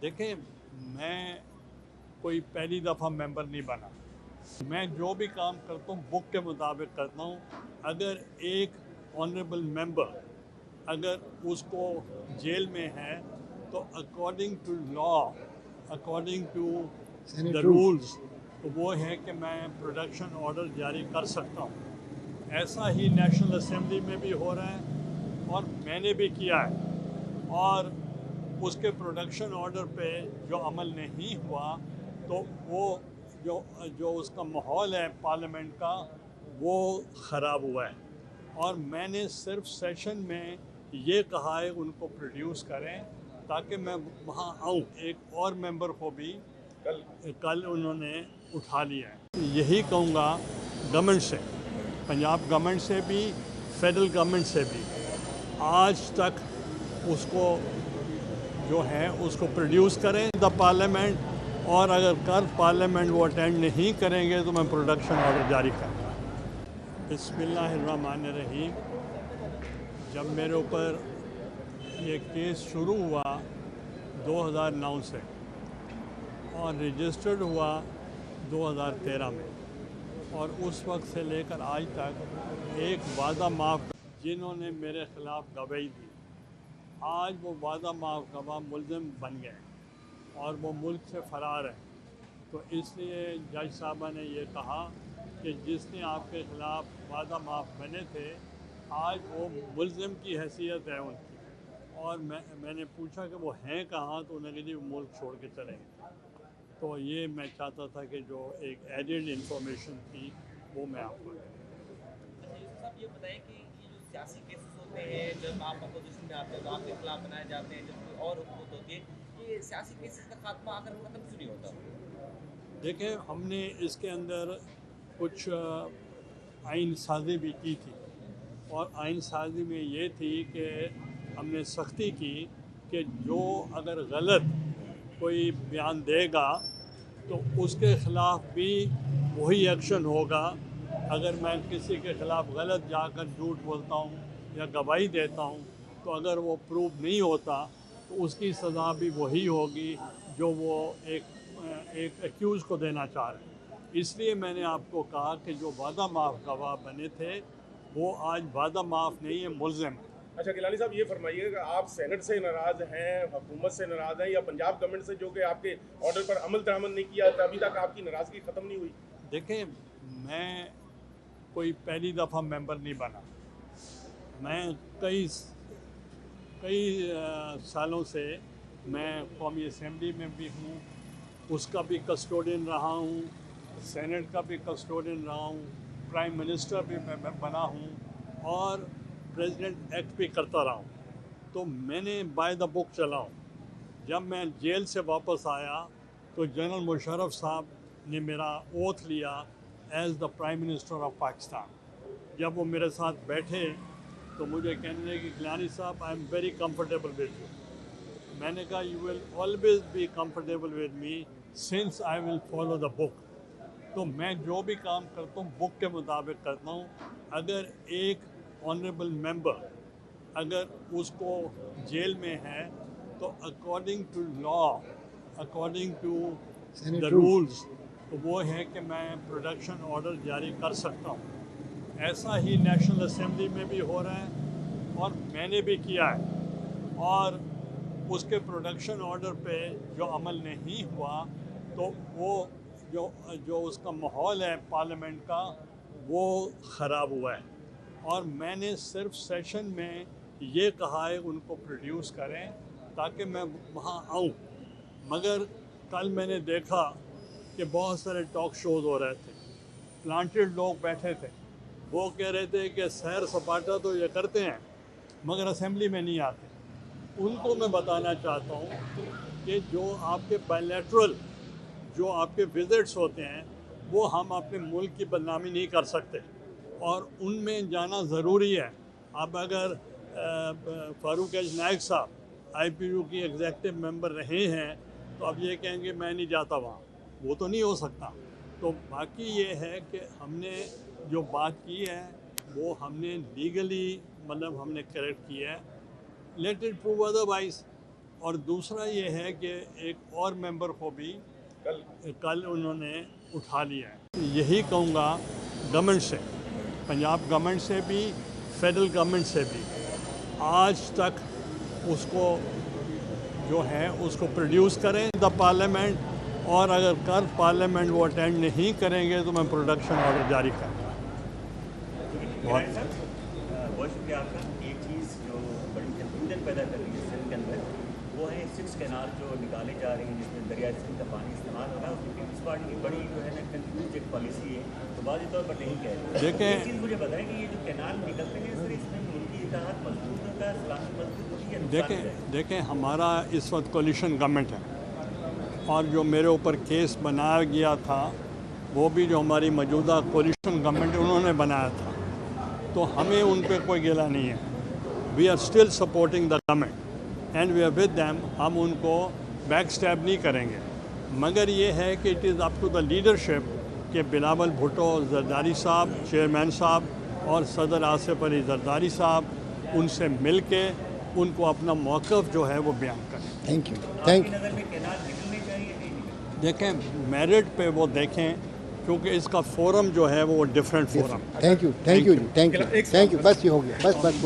देखें, मैं कोई पहली दफ़ा मेंबर नहीं बना। मैं जो भी काम करता हूँ बुक के मुताबिक करता हूँ। अगर एक ऑनरेबल मेंबर अगर उसको जेल में है तो according to law, according to the rules, तो वो है कि मैं प्रोडक्शन ऑर्डर जारी कर सकता हूँ। ऐसा ही नेशनल असेंबली में भी हो रहा है और मैंने भी किया है। और उसके प्रोडक्शन ऑर्डर पे जो अमल नहीं हुआ तो वो जो जो उसका माहौल है पार्लियामेंट का वो ख़राब हुआ है। और मैंने सिर्फ सेशन में ये कहा है उनको प्रोड्यूस करें ताकि मैं वहाँ आऊँ। एक और मेंबर को भी कल उन्होंने उठा लिया है। यही कहूँगा गवर्नमेंट से, पंजाब गवर्नमेंट से भी, फेडरल गवर्नमेंट से भी, आज तक उसको जो है उसको प्रोड्यूस करें द पार्लियामेंट। और अगर कल पार्लियामेंट वो अटेंड नहीं करेंगे तो मैं प्रोडक्शन ऑर्डर जारी करूँगा। बिस्मिल्लाहिर्रहमानिर्रहीम। जब मेरे ऊपर ये केस शुरू हुआ 2009 से और रजिस्टर्ड हुआ 2013 में, और उस वक्त से लेकर आज तक एक वादा माफ़ जिन्होंने मेरे ख़िलाफ़ गवाही दी, आज वो वादा माफ़ गवाह मुल्ज़िम बन गए और वो मुल्क से फ़रार हैं। तो इसलिए जज साहबा ने ये कहा कि जिसने आपके ख़िलाफ़ वादा माफ़ बने थे आज वो मुल्ज़िम की हैसियत है उनकी। और मैंने पूछा कि वो हैं कहाँ, तो उन्होंने कहा जी वो मुल्क छोड़ के चले गए। तो ये मैं चाहता था कि जो एक एडेड इंफॉर्मेशन थी वो मैं आपको दूँ। अच्छा यूसुफ साहब, ये बताएं कि ये जो सियासी केसेस होते हैं, जब आप अपोजिशन में आते हैं तो आपके खिलाफ बनाए जाते हैं, जब कोई और हुकूमत होती है, ये सियासी केसेस का खात्मा आखिर ख़त्म क्यों नहीं होता? देखें, हमने इसके अंदर कुछ आइन साजी भी की थी, और आइन साजी में ये थी कि हमने सख्ती की कि जो अगर गलत कोई बयान देगा तो उसके ख़िलाफ़ भी वही एक्शन होगा। अगर मैं किसी के ख़िलाफ़ गलत जाकर झूठ बोलता हूँ या गवाही देता हूँ तो अगर वो प्रूव नहीं होता तो उसकी सज़ा भी वही होगी जो वो एक एक्यूज़ को देना चाह रहे हैं। इसलिए मैंने आपको कहा कि जो वादा माफ़ गवाह बने थे वो आज वादा माफ़ नहीं है, मुल्ज़िम है। अच्छा गिलानी साहब, ये फरमाइए कि आप सेनेट से नाराज़ हैं, हुकूमत से नाराज़ हैं, या पंजाब गवर्नमेंट से जो कि आपके ऑर्डर पर अमल दरामद नहीं किया, अभी तक आपकी नाराज़गी ख़त्म नहीं हुई? देखें, मैं कोई पहली दफ़ा मेंबर नहीं बना। मैं कई कई सालों से मैं कौमी असम्बली में भी हूँ, उसका भी कस्टोडियन रहा हूँ, सेनेट का भी कस्टोडियन रहा हूँ, प्राइम मिनिस्टर भी मैं बना हूँ, और प्रेसिडेंट एक्ट भी करता रहा हूँ। तो मैंने बाय द बुक चला हूँ। जब मैं जेल से वापस आया तो जनरल मुशर्रफ साहब ने मेरा ओथ लिया as the prime minister of Pakistan. जब वो मेरे साथ बैठे तो मुझे कहने लगे कि गिलानी साहब, I am very comfortable with you. मैंने कहा you will always be comfortable with me since I will follow the book. तो मैं जो भी काम करता हूँ बुक के मुताबिक करता हूँ। अगर एक ऑनरेबल मेंबर अगर उसको जेल में है तो according to law, according to the rules, तो वो है कि मैं प्रोडक्शन ऑर्डर जारी कर सकता हूँ। ऐसा ही नेशनल असेंबली में भी हो रहा है और मैंने भी किया है। और उसके प्रोडक्शन ऑर्डर पे जो अमल नहीं हुआ तो वो जो जो उसका माहौल है पार्लियामेंट का वो ख़राब हुआ है। और मैंने सिर्फ सेशन में ये कहा है उनको प्रोड्यूस करें ताकि मैं वहाँ आऊँ। मगर कल मैंने देखा कि बहुत सारे टॉक शोज़ हो रहे थे, प्लांटेड लोग बैठे थे, वो कह रहे थे कि सैर सपाटा तो ये करते हैं मगर असेंबली में नहीं आते। उनको मैं बताना चाहता हूँ कि जो आपके बायलैटरल जो आपके विजिट्स होते हैं वो हम अपने मुल्क की बदनामी नहीं कर सकते, और उनमें जाना ज़रूरी है। अब अगर फ़ारूक नायक साहब IPU की एग्जेक्टिव मेंबर रहे हैं तो अब ये कहेंगे मैं नहीं जाता वहाँ, वो तो नहीं हो सकता। तो बाकी ये है कि हमने जो बात की है वो हमने लीगली मतलब हमने करेक्ट किया है। Let it prove otherwise. اور دوسرا یہ ہے کہ ایک اور ممبر کو بھی کل انہوں نے اٹھا لیا ہے. یہی کہوں گا گورنمنٹ سے, پنجاب گورنمنٹ سے بھی, فیڈرل گورنمنٹ سے بھی, آج تک اس کو جو ہے اس کو پروڈیوس کریں دا پارلیمنٹ, اور اگر کل پارلیمنٹ وہ اٹینڈ نہیں کریں گے تو میں پروڈکشن آرڈر جاری کروں گا. بہت شکریہ آپ کا. ایک چیز جو بڑی کنفیوژن پیدا کر رہی ہے سندھ کے اندر وہ ہے 6 کینال جو نکالے جا رہے ہیں جس میں دریائے سندھ کا پانی استعمال ہو رہا ہے. اس کی پیپلز پارٹی کی بڑی جو ہے نا کنفیوز ایک پالیسی ہے, تو واضح طور پر نہیں کہہ رہے. دیکھیں ایک چیز مجھے بتائیں کہ یہ جو کینال نکلتے ہیں سر, اس میں ملکی اتحاد مضبوط ہوتا ہے, سلامت مضبوط ہوتی ہے. دیکھیں ہمارا اس وقت کولیشن گورنمنٹ ہے, اور جو میرے اوپر کیس بنایا گیا تھا وہ بھی جو ہماری موجودہ کولیشن گورنمنٹ انہوں نے بنایا تھا, تو ہمیں ان پہ کوئی گلہ نہیں ہے. We are still supporting the government and we are with them. ہم ان کو بیک اسٹیپ نہیں کریں گے, مگر یہ ہے کہ it is up to the leadership کہ بلاول بھٹو زرداری صاحب چیئرمین صاحب اور صدر آصف علی زرداری صاحب ان سے مل کے ان کو اپنا موقف جو ہے وہ بیان کریں. Thank you. آپ کی نظر میں کینال نکلنے چاہیے نہیں نکلنے؟ دیکھیں میرٹ پہ وہ دیکھیں, کیونکہ اس کا فورم جو ہے وہ ڈفرینٹ فورم. Thank you. بس یہ ہو گیا, بس